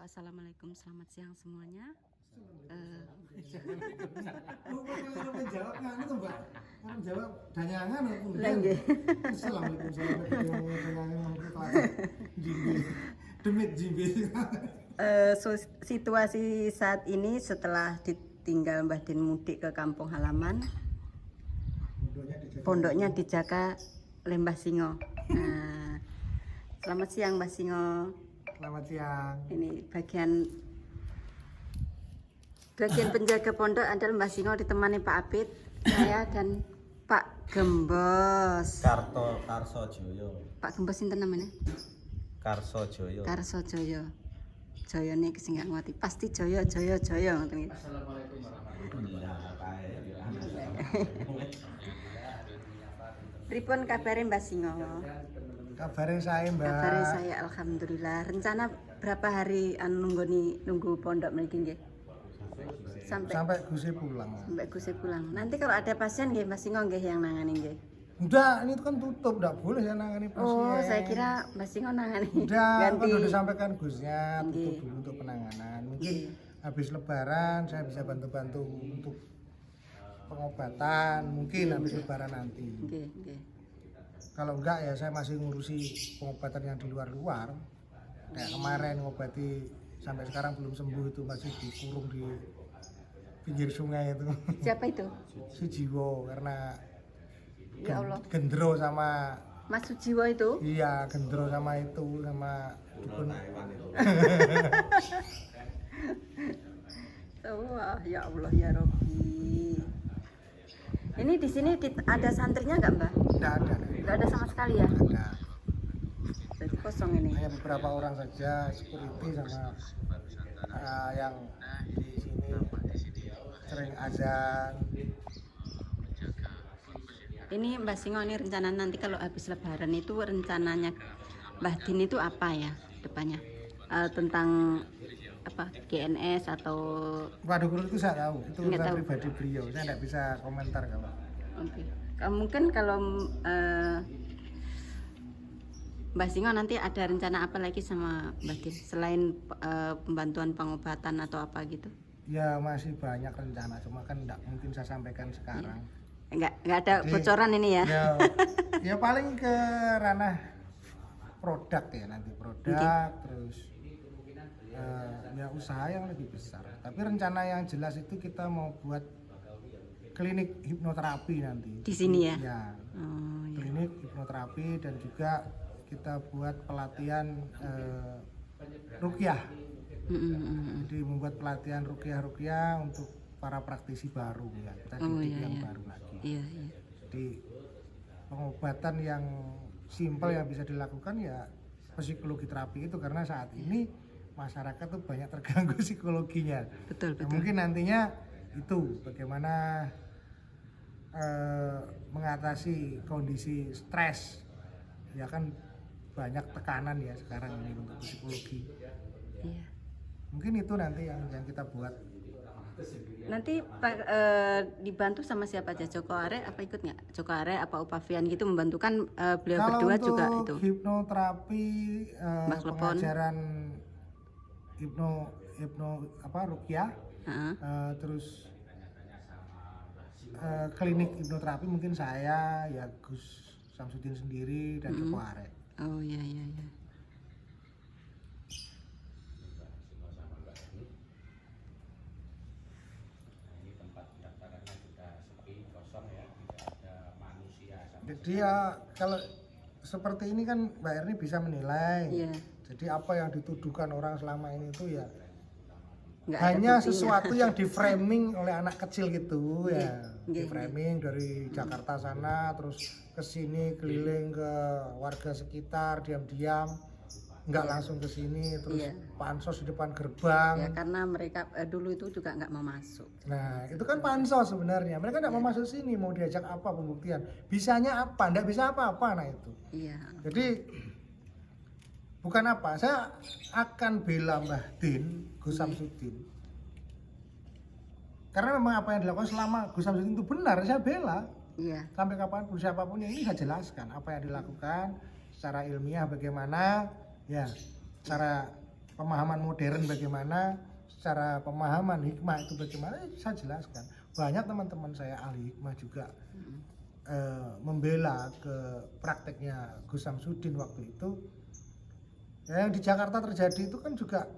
Assalamualaikum, selamat siang semuanya. Menjawab nganu tuh Mbak. Kan jawab danyangan aku. Nggih. Assalamualaikum danyangan kelas. Demit jimbe. Situasi saat ini setelah ditinggal Mbah Din mudik ke kampung halaman, pondoknya dijaga oleh Mbah Singo. Nah, selamat siang Mbah Singo. Selamat siang. Ini bagian penjaga pondok adalah Mbah Singo ditemani Pak Apit, saya dan Pak Gembos. Karso Joyo. Pak Gembos sinten namanya? Karso Joyo. Karso Joyo. Joyo nih sing gak ngerti. Pasti Joyo ngoten iki. Assalamualaikum warahmatullahi wabarakatuh. Pripun kabare Mbah Singo? Kabarnya saya Mbak. Kabare saya alhamdulillah. Rencana berapa hari nunggu pondok mriki nggih? Sampai Gusi pulang. Sampai Gusi pulang. Nanti kalau ada pasien nggih Mbah Singo nggih yang nangani nggih. Udah, ini kan tutup, enggak boleh ya nangani pasien. Oh, saya kira Mbah Singo nangani. Udah, Ganti. kan udah sampaikan Gusnya tutup Nggih. dulu untuk penanganan. Mungkin Nggih. habis lebaran saya bisa bantu-bantu untuk pengobatan, mungkin habis lebaran nanti. Nggih. Kalau enggak ya saya masih ngurusi pengobatan yang di luar-luar. Kayak kemarin ngobati sampai sekarang belum sembuh itu masih dikurung di pinggir sungai itu. Siapa itu? Sujiwo karena Ya Allah. gendro sama Mas Sujiwo itu? iya gendro sama itu sama dukun. Oh, ya Allah ya Robbi. Ini di sini ada santrinya nggak Mbak? Enggak ada. Nggak ada sama sekali ya? Ada. Jadi kosong ini. Hanya beberapa orang saja security sama yang di sini sering azan. Ini Mbak Singo ini rencana nanti kalau habis lebaran itu rencananya Mbah Din itu apa ya depannya? Tentang apa GNS atau Waduh, kalau itu saya tahu, itu Nggak urusan tahu. pribadi beliau. Saya tidak bisa komentar kalau. oke. Mungkin kalau Mbak Singo nanti ada rencana apa lagi sama Mbah Din selain pembantuan pengobatan atau apa gitu? Ya masih banyak rencana, cuma kan tidak mungkin saya sampaikan sekarang. Nggak ada Jadi, bocoran ini ya? Ya paling ke ranah produk ya nanti produk terus ya usaha yang lebih besar. Tapi rencana yang jelas itu kita mau buat klinik hipnoterapi nanti. Di sini ya? Ya. Oh, ya. Klinik hipnoterapi dan juga kita buat pelatihan ruqyah. Jadi membuat pelatihan ruqyah untuk para praktisi baru ya. Kita didik yang baru lagi. Iya. Jadi pengobatan yang simpel yang bisa dilakukan ya psikologi terapi itu karena saat ini masyarakat tuh banyak terganggu psikologinya. Betul. Nah, mungkin nantinya itu bagaimana mengatasi kondisi stres ya kan banyak tekanan ya sekarang ini untuk psikologi. Iya. Mungkin itu nanti yang kita buat. Nanti dibantu sama siapa aja? Joko Are apa ikut nggak? Joko Are apa Upavian gitu membantukan beliau Kalau berdua untuk juga itu. hipnoterapi Mas Klepon. pengajaran hipno apa ruqyah Heeh. terus klinik hipnoterapi mungkin saya ya Gus Samsudin sendiri dan Joko Are. Oh iya. Jadi ya kalau seperti ini kan Mbak Erni bisa menilai. Iya. Jadi apa yang dituduhkan orang selama ini itu ya Nggak ada hanya buktinya. sesuatu yang di framing oleh anak kecil gitu ya. Di Nggih. framing dari Jakarta sana terus ke sini keliling ke warga sekitar diam-diam nggak langsung ke sini terus Iya. pansos di depan gerbang. Ya karena mereka dulu itu juga nggak mau masuk. Nah, itu kan pansos sebenarnya. Mereka nggak mau masuk sini, mau diajak apa pembuktian? Bisanya apa? Nggak bisa apa-apa, nah itu. Iya. Jadi bukan apa, saya akan bela Mbah Din, Gus Samsudin. Karena memang apa yang dilakukan selama Gus Samsudin itu benar, saya bela. Iya. Sampai kapanpun siapapun yang ini saya jelaskan apa yang dilakukan secara ilmiah bagaimana, ya, secara pemahaman modern bagaimana, secara pemahaman hikmah itu bagaimana, saya jelaskan. Banyak teman-teman saya ahli hikmah juga membela ke prakteknya Gus Samsudin waktu itu. Ya, yang di Jakarta terjadi itu kan juga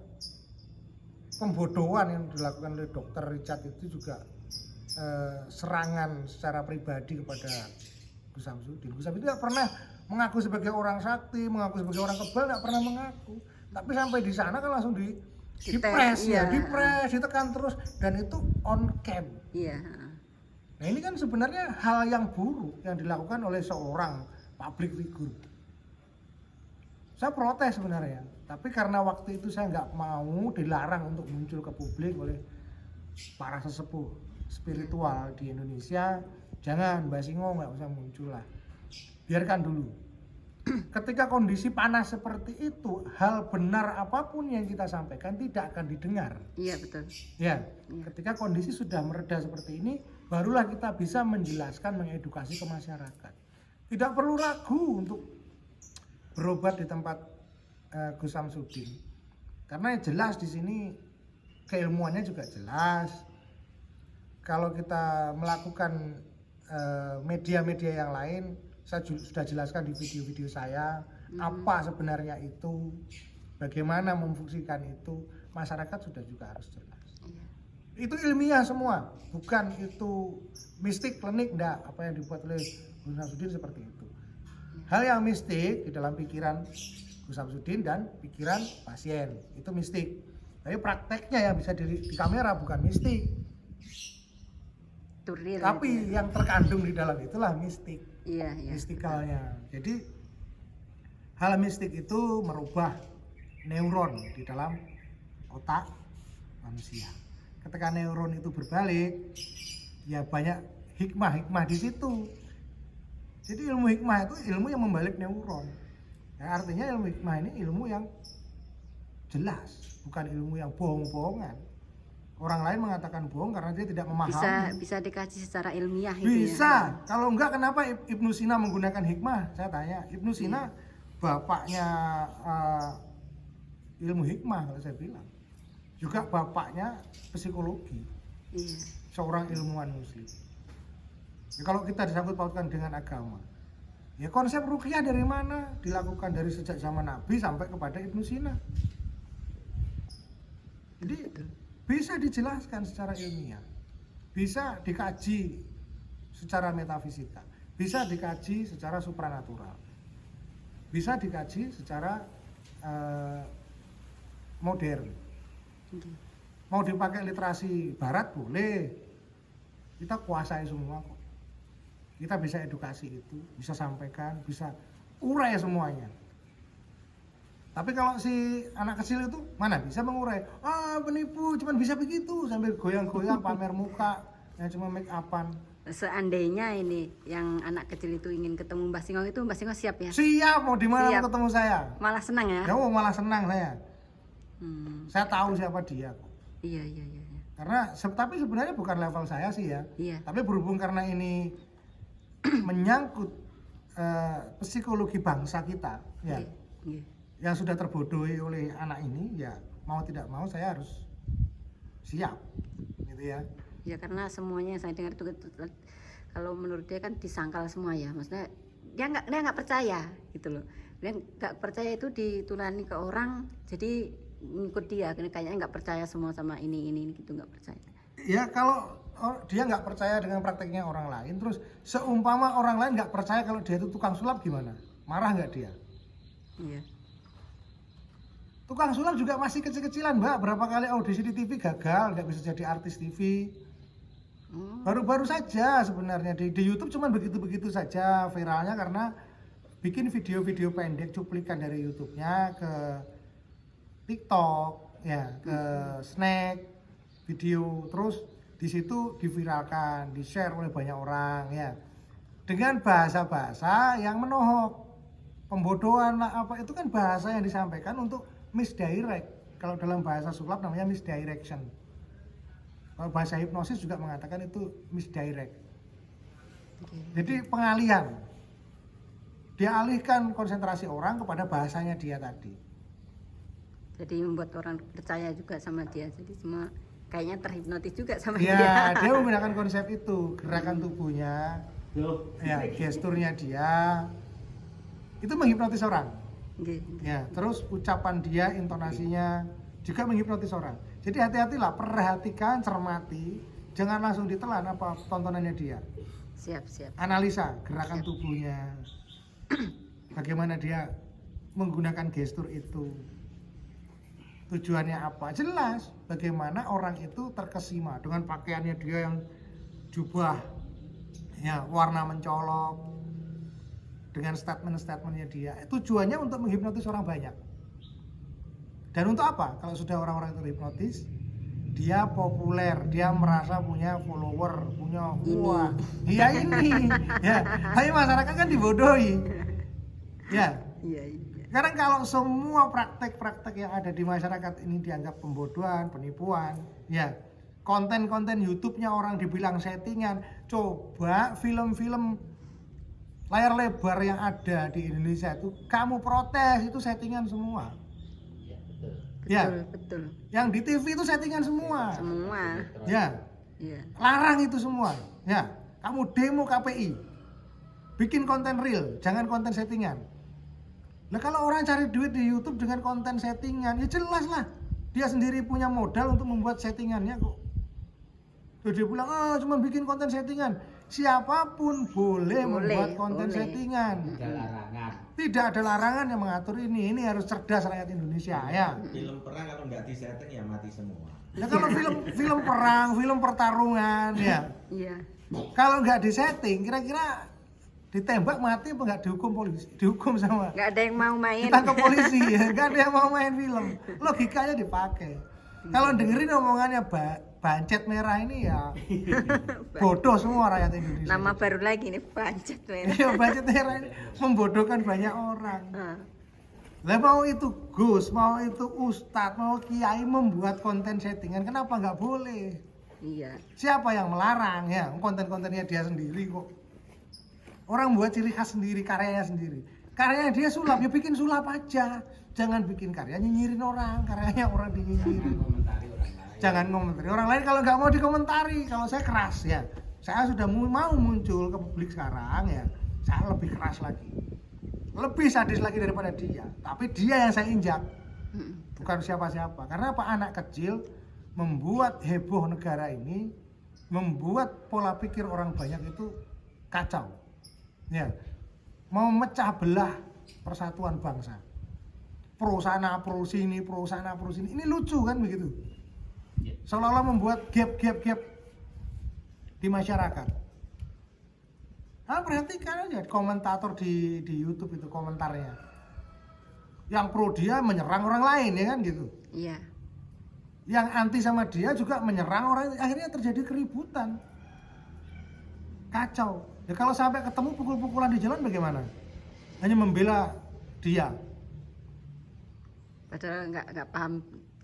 pembodohan yang dilakukan oleh Dr. Richard itu juga serangan secara pribadi kepada Gus Samsudin. Gus Samsudin tidak pernah mengaku sebagai orang sakti, mengaku sebagai orang kebal, tidak pernah mengaku. Tapi sampai di sana kan langsung dipres ya, dipres, ditekan terus, dan itu on cam. Iya. Nah ini kan sebenarnya hal yang buruk yang dilakukan oleh seorang public figure. Saya protes sebenarnya, tapi karena waktu itu saya nggak mau, dilarang untuk muncul ke publik oleh para sesepuh spiritual di Indonesia. Jangan, Mbak Singo nggak usah muncul lah, biarkan dulu. Ketika kondisi panas seperti itu, hal benar apapun yang kita sampaikan tidak akan didengar. Iya betul. Ya, ketika kondisi sudah mereda seperti ini, barulah kita bisa menjelaskan, mengedukasi ke masyarakat. Tidak perlu ragu untuk berobat di tempat Gus Samsudin, karena jelas di sini keilmuannya juga jelas. Kalau kita melakukan media-media yang lain, saya sudah jelaskan di video-video saya apa sebenarnya itu, bagaimana memfungsikan itu, masyarakat sudah juga harus jelas. Itu ilmiah semua, bukan itu mistik, klinik, enggak. Apa yang dibuat oleh Gus Samsudin seperti itu. Hal yang mistik di dalam pikiran Gus Samsudin dan pikiran pasien itu mistik. Tapi prakteknya yang bisa di kamera bukan mistik. Turil. Tapi yang terkandung di dalam itulah mistik. Iya, iya. Mistikalnya. Jadi hal mistik itu merubah neuron di dalam otak manusia. Ketika neuron itu berbalik, ya banyak hikmah di situ. Jadi ilmu hikmah itu ilmu yang membalik neuron. Ya, artinya ilmu hikmah ini ilmu yang jelas, bukan ilmu yang bohong-bohongan. Orang lain mengatakan bohong karena dia tidak memahami. Bisa dikaji secara ilmiah itu bisa. ya. Kalau enggak, kenapa Ibnu Sina menggunakan hikmah? Saya tanya. Ibnu Sina bapaknya ilmu hikmah kalau saya bilang. Juga bapaknya psikologi. Iya. Seorang ilmuwan muslim. Ya, kalau kita disangkut pautkan dengan agama, ya konsep ruqyah dari mana? Dilakukan dari sejak zaman Nabi sampai kepada Ibnu Sina. Jadi bisa dijelaskan secara ilmiah, bisa dikaji secara metafisika, bisa dikaji secara supranatural, bisa dikaji secara modern. Mau dipakai literasi barat boleh, kita kuasai semua kok. Kita bisa edukasi itu, bisa sampaikan, bisa urai semuanya. Tapi kalau si anak kecil itu mana bisa mengurai? Penipu, cuman bisa begitu sambil goyang-goyang pamer muka, yang cuma make upan. Seandainya ini yang anak kecil itu ingin ketemu Mbah Singo itu, Mbah Singo siap ya? Siap, mau di mana mau ketemu saya? Malah senang ya? Ya, malah senang saya. Saya tahu siapa dia kok. Iya. Karena tapi sebenarnya bukan level saya sih ya. Iya. Tapi berhubung karena ini menyangkut psikologi bangsa kita, ya. Iya. Yang sudah terbodohi oleh anak ini, ya mau tidak mau saya harus siap, gitu ya. Ya karena semuanya yang saya dengar itu kalau menurut dia kan disangkal semua ya, maksudnya dia nggak percaya gitu loh. Dia nggak percaya itu ditulani ke orang, jadi ngikut dia, kayaknya nggak percaya semua sama ini gitu, nggak percaya. Ya kalau dia nggak percaya dengan prakteknya orang lain, terus seumpama orang lain nggak percaya kalau dia itu tukang sulap, gimana? Marah nggak dia? Iya. Tukang sulap juga masih kecil-kecilan, Mbak. Berapa kali audisi di TV gagal, nggak bisa jadi artis TV. Baru-baru saja sebenarnya di YouTube cuman begitu-begitu saja viralnya karena bikin video-video pendek cuplikan dari YouTube-nya ke TikTok, ya, ke Snack video, terus di situ diviralkan, di-share oleh banyak orang, ya, dengan bahasa-bahasa yang menohok, pembodohan lah apa, itu kan bahasa yang disampaikan untuk misdirect. Kalau dalam bahasa sulap namanya misdirection. Kalau bahasa hipnosis juga mengatakan itu misdirect. Jadi pengalihan. Dia alihkan konsentrasi orang kepada bahasanya dia tadi. Jadi membuat orang percaya juga sama dia. Jadi semua kayaknya terhipnotis juga sama Ya, dia. dia menggunakan konsep itu, gerakan tubuhnya, ya, gesturnya dia, itu menghipnotis orang. Nggih. Ya, terus ucapan dia, intonasinya juga menghipnotis orang. Jadi hati-hatilah, perhatikan, cermati, jangan langsung ditelan apa tontonannya dia. Siap. Analisa gerakan tubuhnya, bagaimana dia menggunakan gestur itu, tujuannya apa, jelas bagaimana orang itu terkesima dengan pakaiannya dia yang jubah ya warna mencolok, dengan statement-statementnya dia, tujuannya untuk menghipnotis orang banyak. Dan untuk apa? Kalau sudah orang-orang itu terhipnotis, dia populer, dia merasa punya follower, punya wah, iya ini, ya. Tapi masyarakat kan dibodohi, ya. Iya. Sekarang kalau semua praktek-praktek yang ada di masyarakat ini dianggap pembodohan, penipuan, ya. Konten-konten YouTube-nya orang dibilang settingan. Coba film-film layar lebar yang ada di Indonesia itu kamu protes, itu settingan semua. Ya, Betul. yang di TV itu settingan semua. Semua. Ya, Iya. larang itu semua. Ya, kamu demo KPI, bikin konten real, jangan konten settingan. Nah kalau orang cari duit di YouTube dengan konten settingan, ya jelas lah dia sendiri punya modal untuk membuat settingannya kok. Terus dia bilang, oh cuma bikin konten settingan. Siapapun boleh membuat konten settingan. Tidak ada larangan yang mengatur ini. Ini harus cerdas rakyat Indonesia ya. Film perang kalau nggak disetting ya mati semua. Ya kalau film perang, film pertarungan ya. Iya. Kalau nggak disetting, kira-kira ditembak mati apa nggak dihukum polisi? Dihukum sama. Nggak ada yang mau main. Ditangkap polisi ya. Nggak ada yang mau main film. Logikanya dipakai. Kalau dengerin omongannya bancet merah ini ya bodoh semua rakyat Indonesia. Nama baru lagi nih, bancet merah. Iya, bancet merah ini membodohkan banyak orang. Ah, Lah mau itu Gus, mau itu Ustadz, mau Kiai membuat konten settingan, kenapa nggak boleh? Iya. Siapa yang melarang ya? Konten-kontennya dia sendiri kok. Orang buat ciri khas sendiri, karyanya sendiri. Karyanya dia sulap, ya bikin sulap aja. Jangan bikin karya nyinyirin orang, karyanya orang dinyinyirin. Jangan ngomentari orang lain kalau nggak mau dikomentari. Kalau saya keras ya, saya sudah mau muncul ke publik sekarang ya, saya lebih keras lagi, lebih sadis lagi daripada dia. Tapi dia yang saya injak, bukan siapa-siapa. Karena apa? Anak kecil membuat heboh negara ini, membuat pola pikir orang banyak itu kacau. Ya, mau memecah belah persatuan bangsa. Pro sana, pro sini, pro sana, pro sini. Ini lucu kan begitu? Seolah-olah membuat gap di masyarakat. Nah, perhatikan aja komentator di YouTube itu komentarnya. Yang pro dia menyerang orang lain ya kan gitu. Iya. Yang anti sama dia juga menyerang orang, akhirnya terjadi keributan. Kacau. Ya kalau sampai ketemu pukul-pukulan di jalan bagaimana? Hanya membela dia. Padahal nggak paham.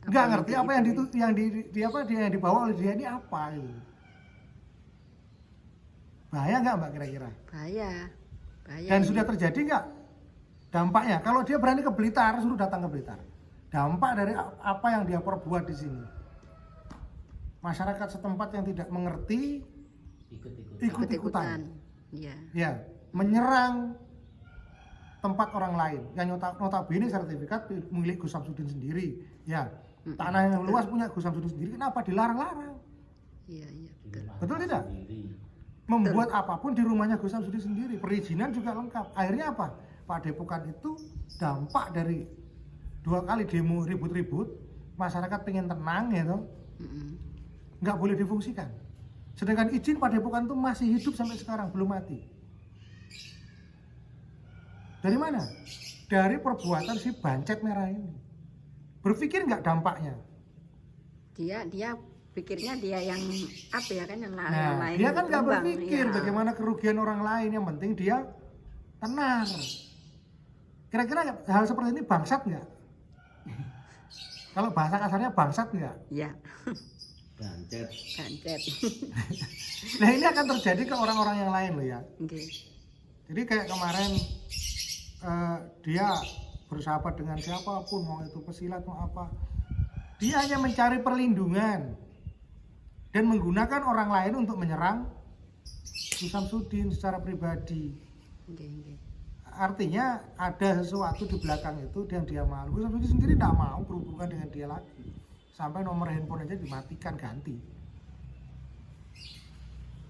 Nggak ngerti apa yang dibawa oleh dia ini apa gitu. Bahaya nggak Mbak kira-kira? Bahaya. Dan sudah terjadi nggak dampaknya? Kalau dia berani ke Blitar, suruh datang ke Blitar. Dampak dari apa yang dia perbuat di sini. Masyarakat setempat yang tidak mengerti ikut-ikutan. Iya. Ya, menyerang tempat orang lain. Yang notabene sertifikat milik Gus Samsudin sendiri. Ya, tanah yang luas punya Gus Samsudin sendiri. Kenapa dilarang-larang? Iya. Betul. Betul tidak? Membuat apapun di rumahnya Gus Samsudin sendiri, perizinan juga lengkap. Akhirnya apa? Pak Depokan itu dampak dari 2 kali demo ribut-ribut, masyarakat pengen tenang ya toh, nggak boleh difungsikan. Sedangkan izin Pak Depokan itu masih hidup sampai sekarang, belum mati. Dari mana? Dari perbuatan si bancet merah ini. Berpikir nggak dampaknya? Dia pikirnya dia yang apa ya kan yang Nah, lain. dia kan nggak berkembang, berpikir ya. bagaimana kerugian orang lain. Yang penting dia tenang. Kira-kira hal seperti ini bangsat nggak? Kalau bahasa kasarnya bangsat nggak? Iya. Bancet. Nah ini akan terjadi ke orang-orang yang lain loh ya. Oke. Jadi kayak kemarin dia bersahabat dengan siapapun, mau itu pesilat mau apa. Dia hanya mencari perlindungan dan menggunakan orang lain untuk menyerang Gus Samsudin secara pribadi. Artinya ada sesuatu di belakang itu yang dia mau. Gus Samsudin sendiri tidak mau berhubungan dengan dia lagi. Sampai nomor handphone aja dimatikan, ganti.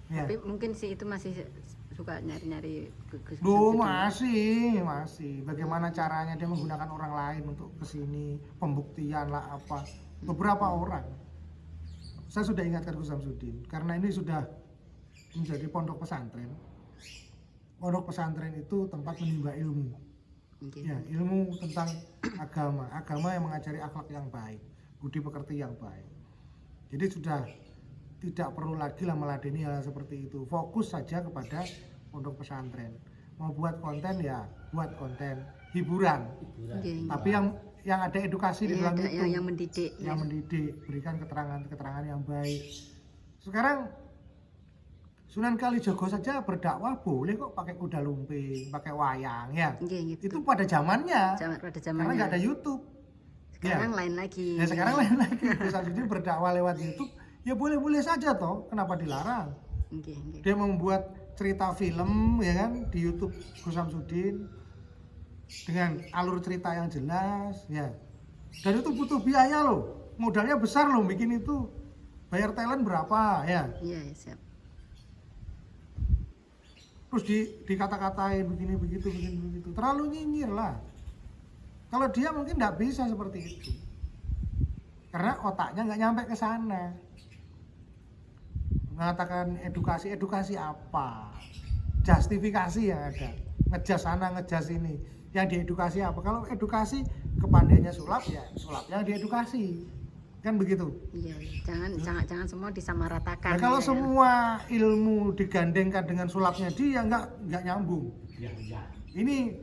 Ya. Tapi mungkin sih itu masih suka nyari-nyari Gus Loh, Samsudin. masih. Bagaimana caranya dia menggunakan orang lain untuk kesini, pembuktian lah apa. Beberapa orang. Saya sudah ingatkan Gus Samsudin, karena ini sudah menjadi pondok pesantren. Pondok pesantren itu tempat menimba ilmu. Ya, ilmu tentang agama yang mengajari akhlak yang baik, budi pekerti yang baik. Jadi sudah tidak perlu lagi lah meladeni hal seperti itu. Fokus saja kepada pondok pesantren. Mau buat konten ya buat konten hiburan. Tapi yang ada edukasi di dalam itu. Yang mendidik. Yang mendidik, berikan keterangan yang baik. Sekarang Sunan Kalijogo saja berdakwah boleh kok pakai kuda lumping, pakai wayang ya. Itu pada zamannya. Karena nggak ada YouTube. Sekarang lain lagi. Ya sekarang lain lagi. Gus Samsudin berdakwah lewat YouTube. Ya boleh-boleh saja toh, kenapa dilarang? Dia membuat cerita film ya kan di YouTube Gus Samsudin dengan alur cerita yang jelas ya. Dan itu butuh biaya loh, modalnya besar loh bikin itu. Bayar talent berapa ya? Iya, siap. Terus dikata-katain begini begitu, terlalu nyinyir lah. Kalau dia mungkin nggak bisa seperti itu, karena otaknya nggak nyampe ke sana. Mengatakan edukasi apa, justifikasi yang ada, ngejas sana ngejas ini, yang diedukasi apa? Kalau edukasi kepandaiannya sulap ya sulapnya diedukasi, kan begitu. Iya, jangan semua disamaratakan. Nah, kalau semua ilmu digandengkan dengan sulapnya dia nggak nyambung. Ini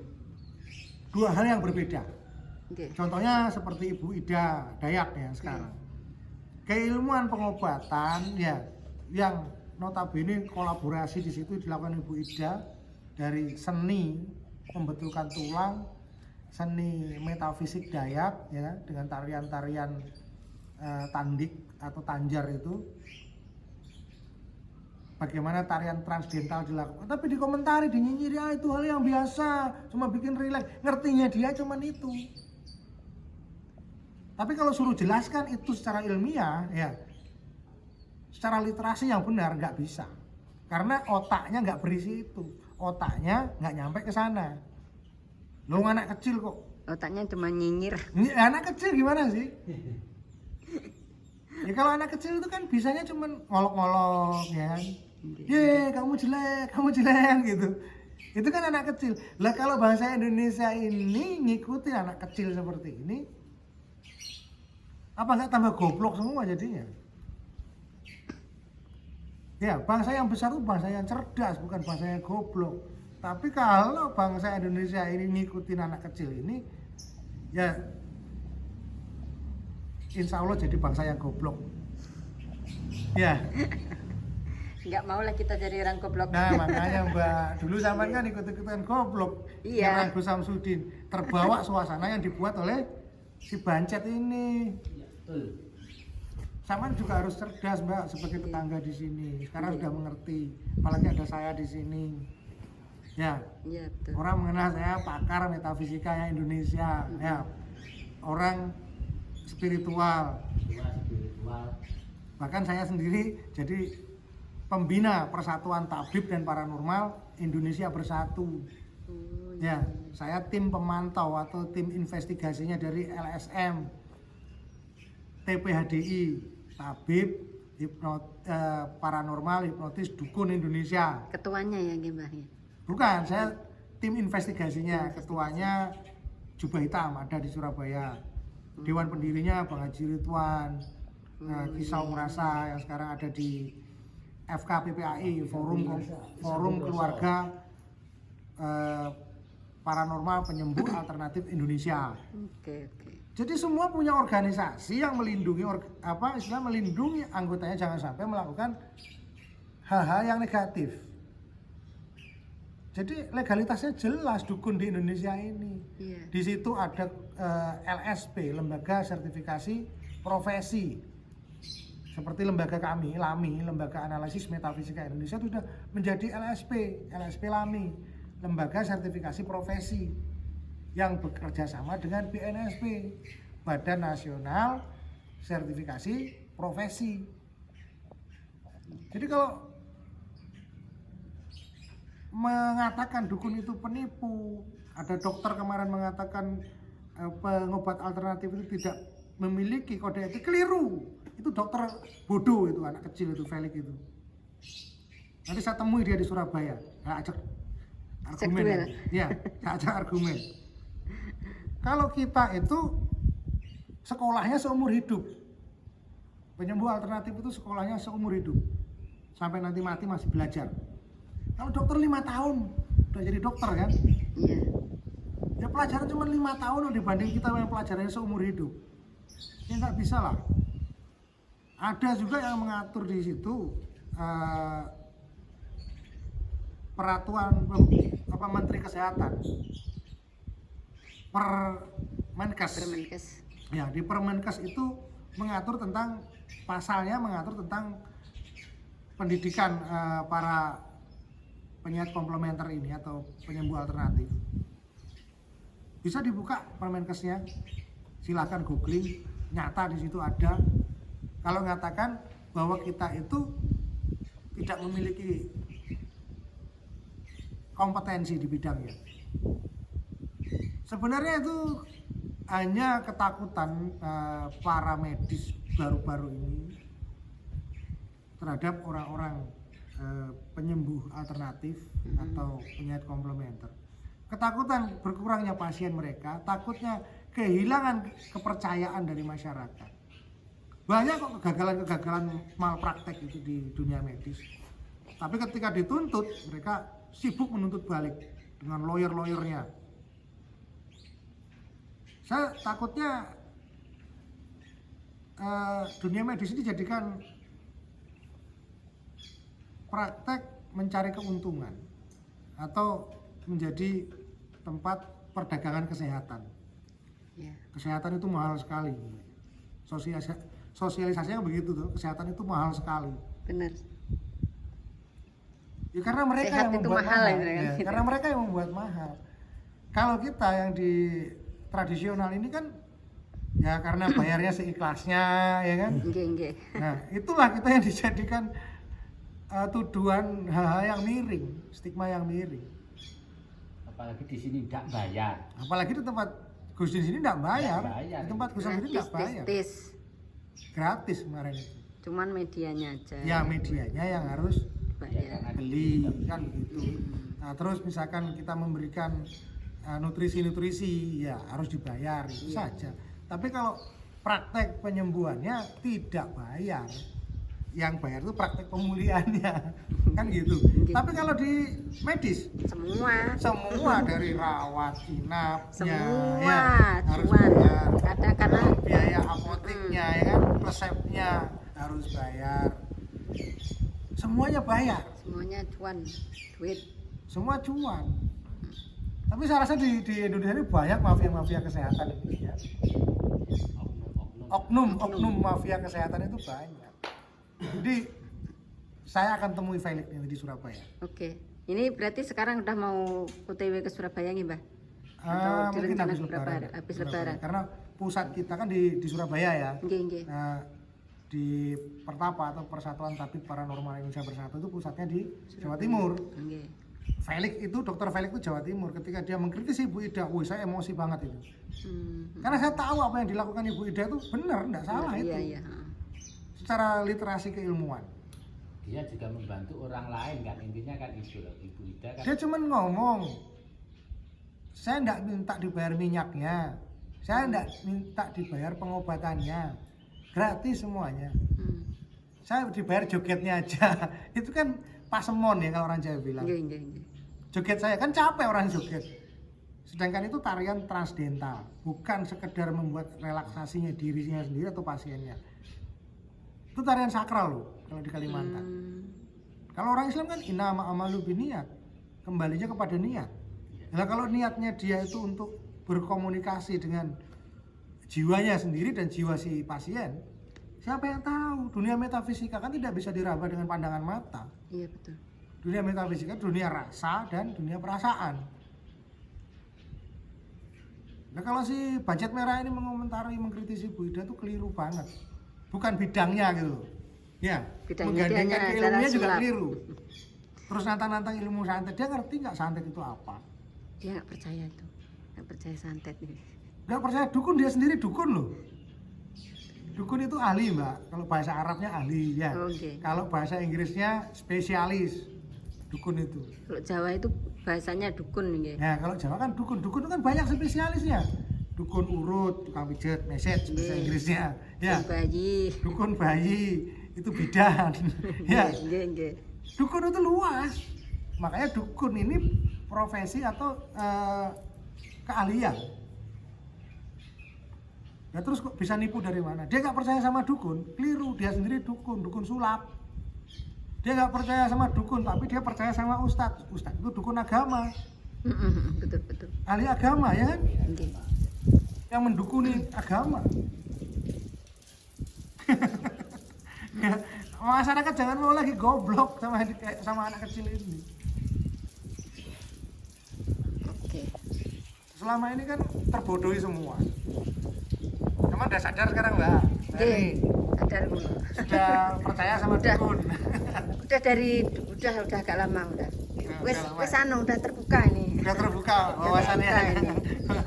dua hal yang berbeda. Contohnya seperti Ibu Ida Dayak ya sekarang. Keilmuan pengobatan ya yang notabene kolaborasi di situ dilakukan Ibu Ida dari seni membetulkan tulang, seni metafisik Dayak ya dengan tarian-tarian tandik atau tanjar itu, bagaimana tarian transdental dilakukan, tapi dikomentari, dinyinyiri, itu hal yang biasa, cuma bikin rileks, ngertinya dia cuman itu. Tapi kalau suruh jelaskan itu secara ilmiah ya, secara literasi yang benar nggak bisa, karena otaknya nggak berisi itu, otaknya nggak nyampe ke sana. Lo anak kecil kok, otaknya cuma nyinyir. Anak kecil gimana sih? Ya kalau anak kecil itu kan bisanya cuma ngolok-ngolok ya kan. Ye, kamu jelek gitu. Itu kan anak kecil. Lah kalau bangsa Indonesia ini ngikutin anak kecil seperti ini, apa nggak tambah goblok semua jadinya? Ya, bangsa yang besar itu bangsa yang cerdas, bukan bangsa yang goblok. Tapi kalau bangsa Indonesia ini ngikutin anak kecil ini, ya insya Allah jadi bangsa yang goblok. Ya. Nggak mau lah kita jadi orang goblok. Nah makanya Mbak, dulu sampean kan ikut-ikutan goblok. Iya. Gus Samsudin terbawa suasana yang dibuat oleh si Bancet ini. Sampean juga harus cerdas Mbak sebagai tetangga di sini. Sekarang sudah mengerti, apalagi ada saya di sini. Ya. Iya, betul. Orang mengenal saya pakar metafisika yang Indonesia. Ya. Orang spiritual. Bahkan saya sendiri jadi pembina Persatuan Tabib dan Paranormal Indonesia Bersatu. Ya, saya tim pemantau atau tim investigasinya dari LSM, TPHDI, Tabib, Paranormal, Hipnotis, Dukun Indonesia. Ketuanya ya Mbah? Bukan, saya tim investigasinya, ketuanya Jubah Hitam ada di Surabaya. Dewan pendirinya Bang Haji Ridwan, Kisau Merasa yang sekarang ada di FKPPAI, Forum Keluarga Paranormal Penyembuh Alternatif Indonesia. Oke. Jadi semua punya organisasi yang melindungi melindungi anggotanya jangan sampai melakukan hal-hal yang negatif. Jadi legalitasnya jelas dukun di Indonesia ini. Iya. Di situ ada LSP, Lembaga Sertifikasi Profesi. Seperti lembaga kami, LAMI, Lembaga Analisis Metafisika Indonesia itu sudah menjadi LSP LAMI, Lembaga Sertifikasi Profesi yang bekerja sama dengan BNSP, Badan Nasional Sertifikasi Profesi. Jadi kalau mengatakan dukun itu penipu, ada dokter kemarin mengatakan pengobat alternatif itu tidak memiliki kode etik, keliru. Itu dokter bodoh, itu anak kecil itu, Felix itu. Nanti saya temui dia di Surabaya, saya ajak argumen. Ya, saya ajak argumen. Kalau kita itu sekolahnya seumur hidup, penyembuh alternatif itu sekolahnya seumur hidup, sampai nanti mati masih belajar. Kalau dokter 5 tahun udah jadi dokter kan? Iya. Ya pelajaran cuma 5 tahun dibanding kita yang pelajarannya seumur hidup. Ya nggak bisa lah. Ada juga yang mengatur di situ peraturan Menteri Kesehatan, Permenkes. Ya, di Permenkes itu mengatur tentang pasalnya, mengatur tentang pendidikan para penyiar komplementer ini atau penyembuh alternatif. Bisa dibuka Permenkesnya, silakan googling, nyata di situ ada. Kalau mengatakan bahwa kita itu tidak memiliki kompetensi di bidangnya. Sebenarnya itu hanya ketakutan para medis baru-baru ini terhadap orang-orang penyembuh alternatif atau penyakit komplementer. Ketakutan berkurangnya pasien mereka, takutnya kehilangan kepercayaan dari masyarakat. Banyak kok kegagalan-kegagalan malpraktek itu di dunia medis. Tapi ketika dituntut, mereka sibuk menuntut balik dengan lawyer-lawyernya. Saya takutnya dunia medis ini dijadikan praktek mencari keuntungan atau menjadi tempat perdagangan kesehatan. Iya. Kesehatan itu mahal sekali. Sosialisasinya begitu tuh, kesehatan itu mahal sekali. Benar. Ya karena mereka Sehat yang itu membuat mahal, mahal. ya, kan? Ya, karena mereka yang membuat mahal. Kalau kita yang di tradisional ini kan ya karena bayarnya seikhlasnya, ya kan? Nggih. Nah, itulah kita yang dijadikan tuduhan hal-hal yang miring, stigma yang miring. Apalagi di sini tidak bayar. Apalagi di tempat Gus di sini tidak bayar. Nggak bayar. Di tempat Gus di sini tidak bayar. Gratis kemarin itu. Cuman medianya aja. Ya medianya yang harus bayar. beli kan begitu. Nah, terus misalkan kita memberikan nutrisi ya harus dibayar itu saja. Tapi kalau praktek penyembuhannya tidak bayar, yang bayar itu praktek pemulihannya kan gitu. Tapi kalau di medis semua dari rawat inapnya semua ya, harus cuman bayar. kadang karena Biaya apoteknya ya kan, resepnya harus bayar, semuanya bayar, semuanya cuan, duit. semua cuan. Tapi saya rasa di Indonesia ini banyak mafia kesehatan ini ya. Oknum mafia kesehatan itu banyak. Jadi saya akan temui Felix nanti di Surabaya. Oke. Ini berarti sekarang udah mau OTW ke Surabaya nih, Mbah? Atau Mungkin direncana habis lebaran. habis lebaran. Karena pusat kita kan di Surabaya ya. Nggih. Nah, di Pertapa atau Persatuan Tabib Paranormal Indonesia Bersatu itu pusatnya di Jawa Timur. Nggih. Felix itu, dokter Felix itu Jawa Timur. Ketika dia mengkritisi Ibu Ida, saya emosi banget itu. Karena saya tahu apa yang dilakukan Ibu Ida itu benar, enggak salah itu. Iya. Secara literasi keilmuan. Dia juga membantu orang lain kan, intinya kan itu loh, Ibu Ida kan. Dia cuma ngomong, saya enggak minta dibayar minyaknya, saya enggak minta dibayar pengobatannya, gratis semuanya. Saya dibayar jogetnya aja. Itu kan pasemon ya kalau orang Jawa bilang. Nggih. Joget saya kan capek orang joget. Sedangkan itu tarian transdental, bukan sekedar membuat relaksasinya dirinya sendiri atau pasiennya. Itu tarian sakral loh kalau di Kalimantan. Kalau orang Islam kan inama amalu biniyat. kembalinya kepada niat. Nah kalau niatnya dia itu untuk berkomunikasi dengan jiwanya sendiri dan jiwa si pasien, siapa yang tahu? Dunia metafisika kan tidak bisa diraba dengan pandangan mata. Iya betul. Dunia metafisika dunia rasa dan dunia perasaan. Nah kalau si Budget Merah ini mengomentari, mengkritisi Bu Ida tuh keliru banget. Bukan bidangnya gitu loh. Ya, Bidangnya dia menggandengkan hanya ke ilmunya adalah juga sulap. keliru. Terus nantang-nantang ilmu santet, dia ngerti nggak santet itu apa? Dia nggak percaya itu, nggak percaya santet nih. Nggak percaya dukun, dia sendiri dukun loh. Dukun itu ahli mbak, kalau bahasa Arabnya ahli ya. Oke. Kalau bahasa Inggrisnya spesialis, dukun itu. Kalau Jawa itu bahasanya dukun nih. Nah kalau Jawa kan dukun itu kan banyak spesialisnya. Dukun urut, tukang pijet, message bahasa Iya. Inggrisnya. Ya, Bayi. dukun bayi, itu bidan. Ya, Nggih. dukun itu luas. Makanya dukun ini profesi atau keahlian. Ya terus kok bisa nipu dari mana? Dia nggak percaya sama dukun, keliru. Dia sendiri dukun sulap. Dia nggak percaya sama dukun, tapi dia percaya sama ustadz. Ustadz itu dukun agama, Betul. ahli agama ya kan? Nggih. Yang mendukuni agama. Ya, masyarakat jangan mau lagi goblok sama anak kecil ini. Oke. Selama ini kan terbodohi semua. Cuman udah sadar sekarang mbak. Nah, Nggih. ini Sadar Bu. sudah percaya sama Udah. dukun. udah agak lama udah. Nah, Wes udah lama. wes anu udah terbuka ini. Udah terbuka wawasannya. terbuka ini. Udah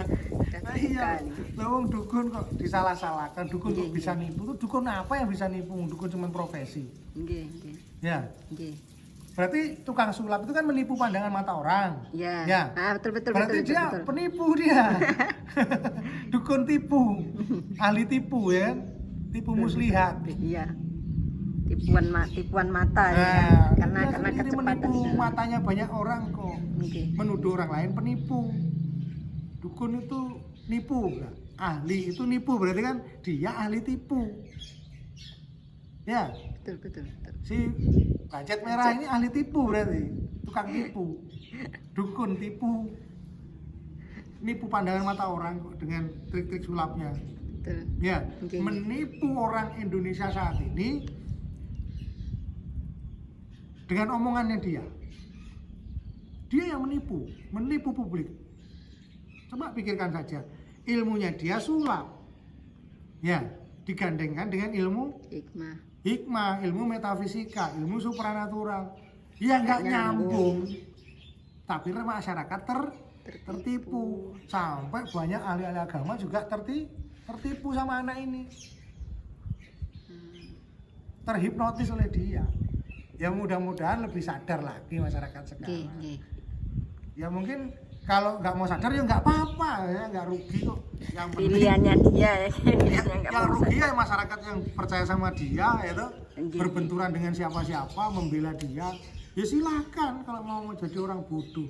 Nah, terbuka iya, ini. lawang dukun kok disalah-salahkan. Dukun kok Nggih, bisa nipu? Tuh dukun apa yang bisa nipu? Dukun cuma profesi. Nggih. Ya, Nggih. berarti tukang sulap itu kan menipu pandangan mata orang. Ya. Ya. Ah, betul. Berarti dia penipu dia. Dukun tipu, ahli tipu ya, tipu muslihat. Iya. Tipuan mata ya. Nah, Karena dia sendiri kecepatan. menipu matanya banyak orang kok. Nggih. Menuduh orang lain penipu. Dukun itu nipu, enggak? Ahli itu nipu, berarti kan dia ahli tipu. Ya, Betul. si Budget Merah ini ahli tipu berarti, tukang tipu, dukun tipu, nipu pandangan mata orang kok dengan trik-trik sulapnya. Betul. Ya, Oke. menipu orang Indonesia saat ini dengan omongannya dia. Dia yang menipu publik. Coba pikirkan saja, ilmunya dia sulap. Ya, digandengkan dengan ilmu hikmah, ilmu metafisika, ilmu supranatural. Ya nggak nyambung. Tapi masyarakat tertipu. Sampai banyak ahli-ahli agama juga tertipu sama anak ini. Terhipnotis oleh dia. Ya mudah-mudahan lebih sadar lagi masyarakat sekarang. Ya mungkin kalau nggak mau sadar ya nggak apa-apa ya, nggak rugi kok. Yang penting Pilihannya dia ya. Pilihannya nggak yang mau rugi sadar. ya masyarakat yang percaya sama dia itu Nggih. berbenturan dengan siapa-siapa, membela dia. Ya silahkan kalau mau jadi orang bodoh.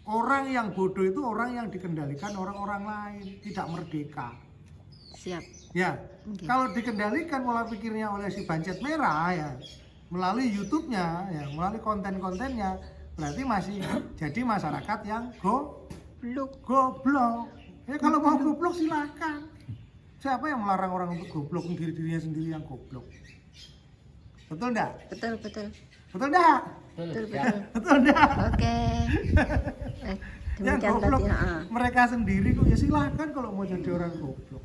Orang yang bodoh itu orang yang dikendalikan orang-orang lain, tidak merdeka. Siap. Ya, Nggih. kalau dikendalikan pola pikirnya oleh si Budget Merah ya, melalui YouTube-nya, ya, melalui konten-kontennya, berarti masih jadi masyarakat yang goblok. Ya kalau mau goblok silahkan. Siapa yang melarang orang untuk goblok, dirinya sendiri yang goblok? Betul enggak? Betul. Betul enggak? Betul. Betul enggak? Oke. Yang Demikian goblok tadi. Heeh. mereka sendiri kok, ya silahkan kalau mau jadi orang goblok.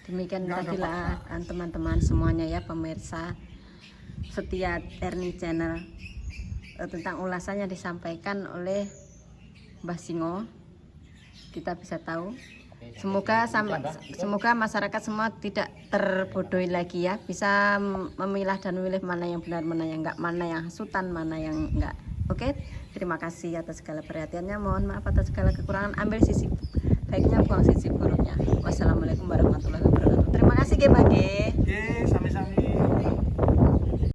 Demikian Nggak ada tadi lah teman-teman semuanya ya, pemirsa setia Ernie Channel, tentang ulasannya disampaikan oleh Mbah Singo. Kita bisa tahu. Semoga masyarakat semua tidak terbodohi lagi ya, bisa memilah dan memilih mana yang benar, mana yang enggak, mana yang hasutan, mana yang enggak. Oke, terima kasih atas segala perhatiannya. Mohon maaf atas segala kekurangan. Ambil sisi baiknya, buang sisi buruknya. Wassalamualaikum warahmatullahi wabarakatuh. Terima kasih, Ge Bage. Yeay.